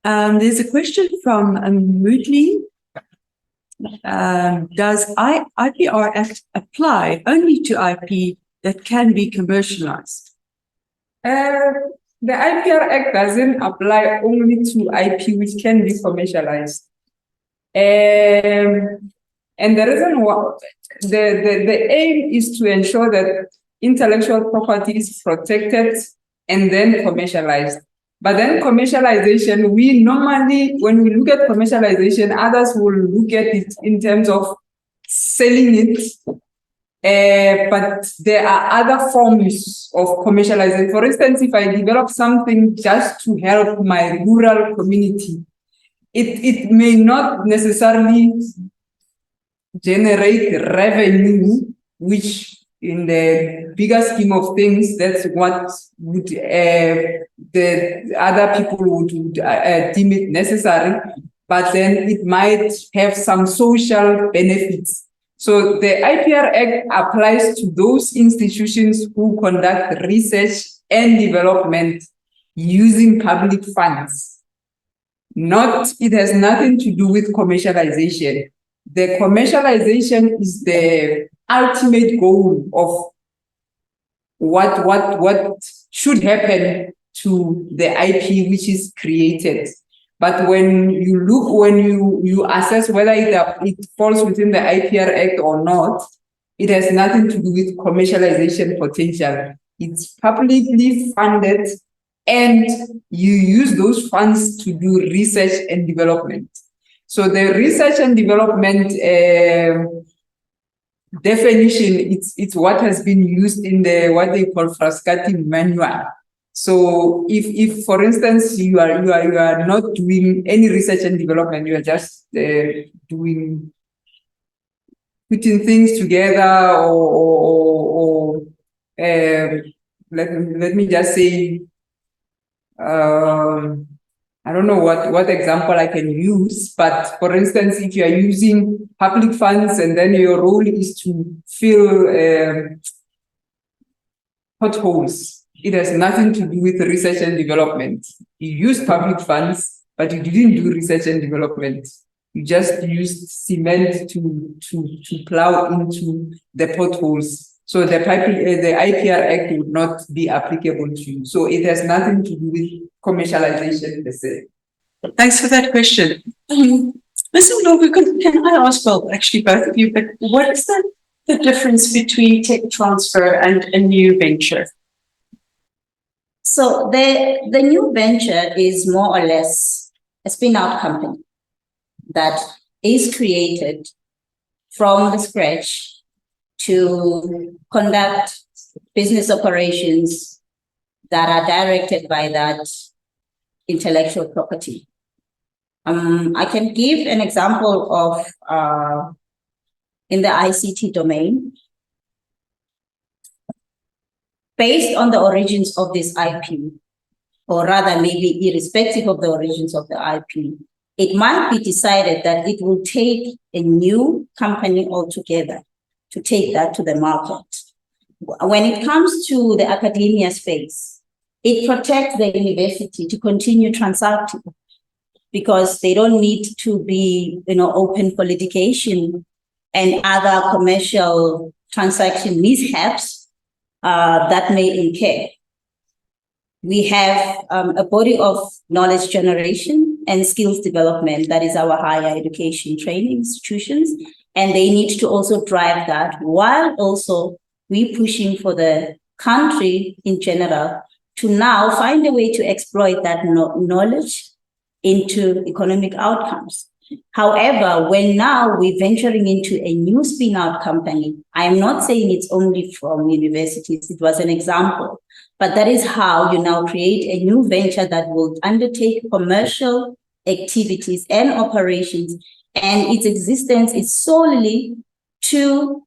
There's a question from Moodley. Does IPR Act apply only to IP that can be commercialized? The IPR Act doesn't apply only to IP which can be commercialized. And the reason why the aim is to ensure that intellectual property is protected and then commercialized. But then commercialization, we normally, when we look at commercialization, others will look at it in terms of selling it. But there are other forms of commercialization. For instance, if I develop something just to help my rural community, it may not necessarily generate revenue, which in the bigger scheme of things, that's what would the other people would deem it necessary, but then it might have some social benefits. So the IPR Act applies to those institutions who conduct research and development using public funds. It has nothing to do with commercialization. The commercialization is the ultimate goal of what should happen to the IP which is created. But when you assess whether it falls within the IPR Act or not, it has nothing to do with commercialization potential. It's publicly funded, and you use those funds to do research and development. So the research and development definition, it's what has been used in the what they call Frascati manual. So if for instance you are not doing any research and development, you are just putting things together, or let me just say, I don't know what example I can use, but for instance, if you are using public funds and then your role is to fill potholes, it has nothing to do with research and development. You use public funds, but you didn't do research and development. You just used cement to plow into the potholes. So the IPR Act would not be applicable to you. So it has nothing to do with commercialization per se. Thanks for that question. Mr. Mlogu, can I ask, well, actually both of you, but what is the difference between tech transfer and a new venture? So the new venture is more or less a spin-out company that is created from the scratch to conduct business operations that are directed by that intellectual property. I can give an example of in the ICT domain. Based on the origins of this IP, or rather maybe irrespective of the origins of the IP, it might be decided that it will take a new company altogether to take that to the market. When it comes to the academia space, it protects the university to continue transacting because they don't need to be, open for litigation and other commercial transaction mishaps that may incur. We have a body of knowledge generation and skills development, that is our higher education training institutions, and they need to also drive that while also we pushing for the country in general to now find a way to exploit that knowledge into economic outcomes. However, when now we're venturing into a new spin-out company, I am not saying it's only from universities, it was an example, but that is how you now create a new venture that will undertake commercial activities and operations, and its existence is solely to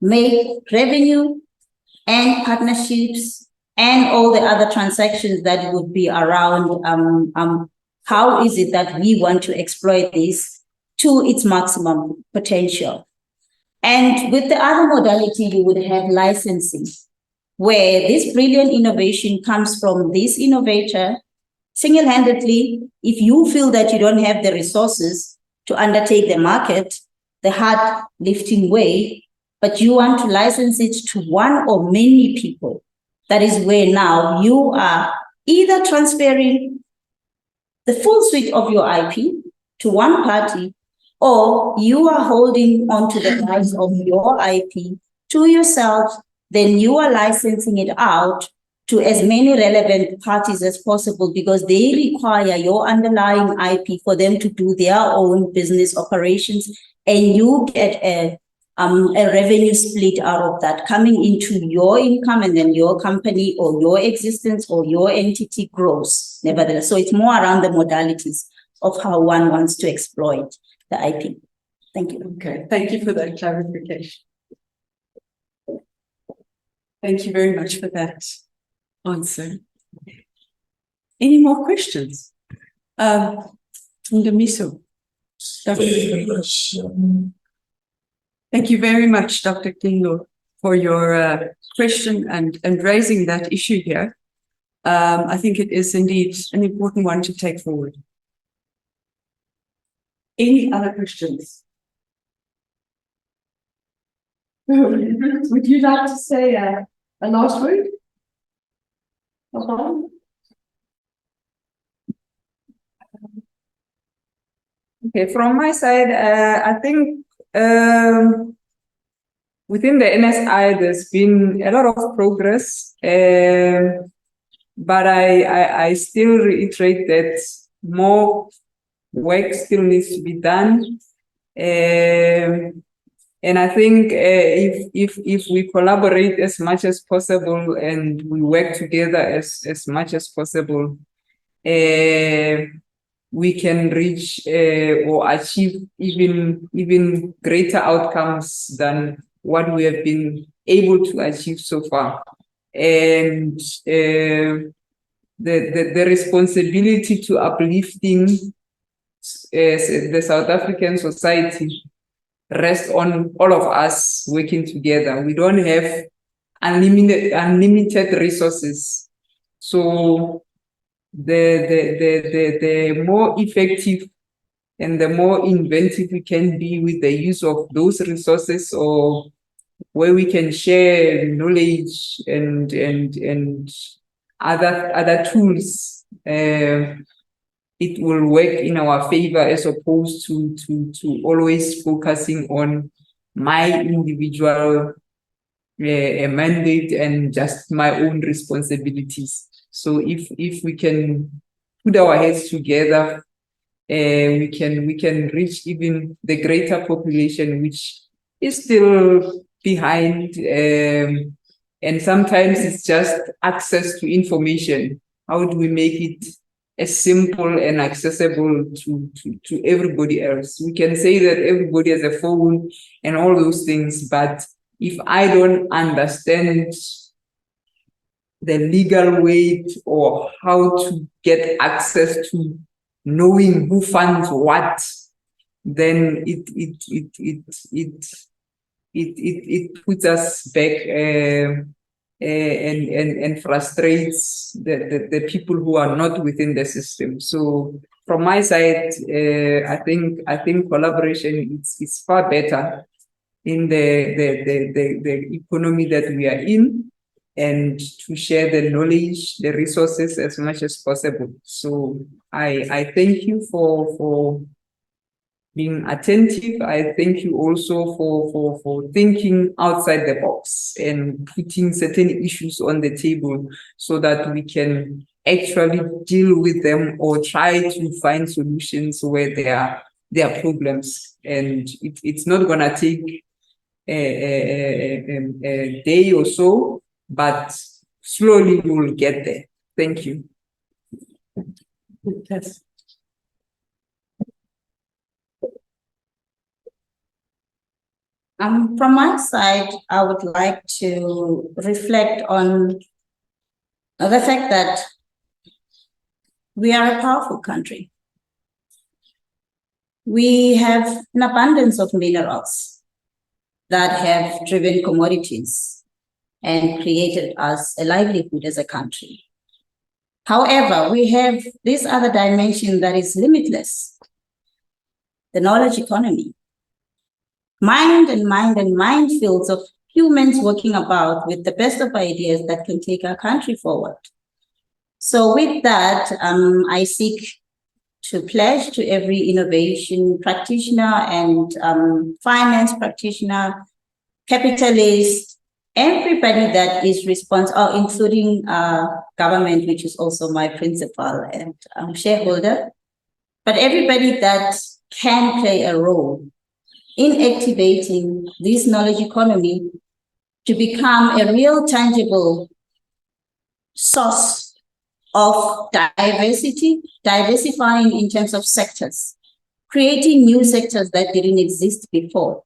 make revenue and partnerships and all the other transactions that would be around how is it that we want to exploit this to its maximum potential. And with the other modality, you would have licensing, where this brilliant innovation comes from this innovator, single-handedly, if you feel that you don't have the resources to undertake the market, the hard lifting way, but you want to license it to one or many people, that is where now you are either transferring the full suite of your IP to one party, or you are holding on to the rights of your IP to yourself, then you are licensing it out to as many relevant parties as possible, because they require your underlying IP for them to do their own business operations, and you get a revenue split out of that coming into your income, and then your company or your existence or your entity grows nevertheless. So it's more around the modalities of how one wants to exploit the IP. Thank you. Okay, thank you for that clarification. Thank you very much for that answer. Any more questions? Ndemiso. Thank you very much, Dr. Kingo, for your question and raising that issue here. I think it is indeed an important one to take forward. Any other questions? Would you like to say a last word? Okay, from my side, I think within the NSI, there's been a lot of progress, but I still reiterate that more work still needs to be done. And I think if we collaborate as much as possible and we work together as much as possible, we can reach or achieve even greater outcomes than what we have been able to achieve so far. And the responsibility to uplifting the South African society rests on all of us working together. We don't have unlimited resources. So the more effective and the more inventive we can be with the use of those resources, or where we can share knowledge and other tools, it will work in our favor, as opposed to always focusing on my individual mandate and just my own responsibilities. So if we can put our heads together, we can reach even the greater population, which is still behind. And sometimes it's just access to information. How do we make it as simple and accessible to everybody else? We can say that everybody has a phone and all those things, but if I don't understand the legal way or how to get access to knowing who funds what, then it puts us back and frustrates the people who are not within the system. So from my side, I think collaboration is far better in the economy that we are in, and to share the knowledge, the resources as much as possible. So I thank you for being attentive. I thank you also for thinking outside the box and putting certain issues on the table so that we can actually deal with them or try to find solutions where there are problems. And it's not going to take a day or so, but slowly we will get there. Thank you. Yes. From my side, I would like to reflect on the fact that we are a powerful country. We have an abundance of minerals that have driven commodities and created us a livelihood as a country. However, we have this other dimension that is limitless, the knowledge economy. Mind and minefields of humans working about with the best of ideas that can take our country forward. So with that, I seek to pledge to every innovation practitioner and finance practitioner, capitalist, everybody that is responsible, including government, which is also my principal and shareholder, but everybody that can play a role in activating this knowledge economy to become a real tangible source of diversity, diversifying in terms of sectors, creating new sectors that didn't exist before,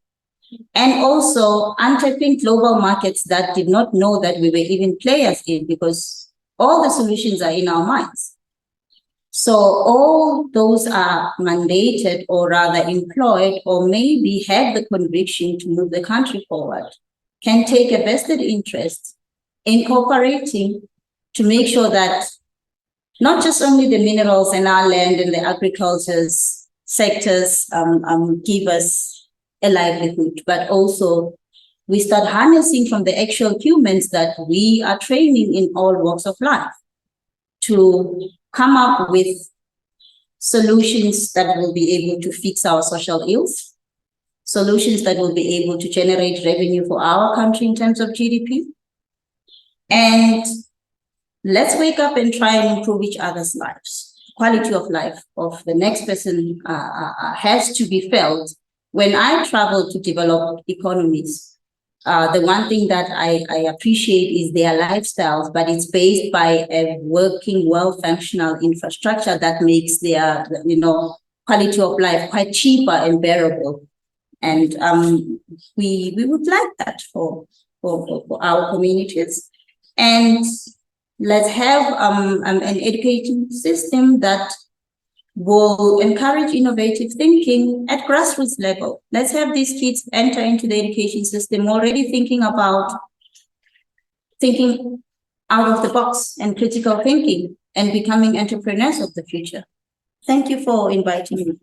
and also untapping global markets that did not know that we were even players in, because all the solutions are in our minds. So all those are mandated, or rather employed, or maybe have the conviction to move the country forward, can take a vested interest in cooperating to make sure that not just only the minerals and our land and the agriculture sectors give us a livelihood, but also we start harnessing from the actual humans that we are training in all walks of life to come up with solutions that will be able to fix our social ills, solutions that will be able to generate revenue for our country in terms of GDP. And let's wake up and try and improve each other's lives. Quality of life of the next person has to be felt. When I travel to developed economies, the one thing that I appreciate is their lifestyles, but it's based by a working, well-functional infrastructure that makes their, quality of life quite cheaper and bearable. And we would like that for our communities. And let's have an education system that will encourage innovative thinking at grassroots level. Let's have these kids enter into the education system already thinking out of the box and critical thinking and becoming entrepreneurs of the future. Thank you for inviting me.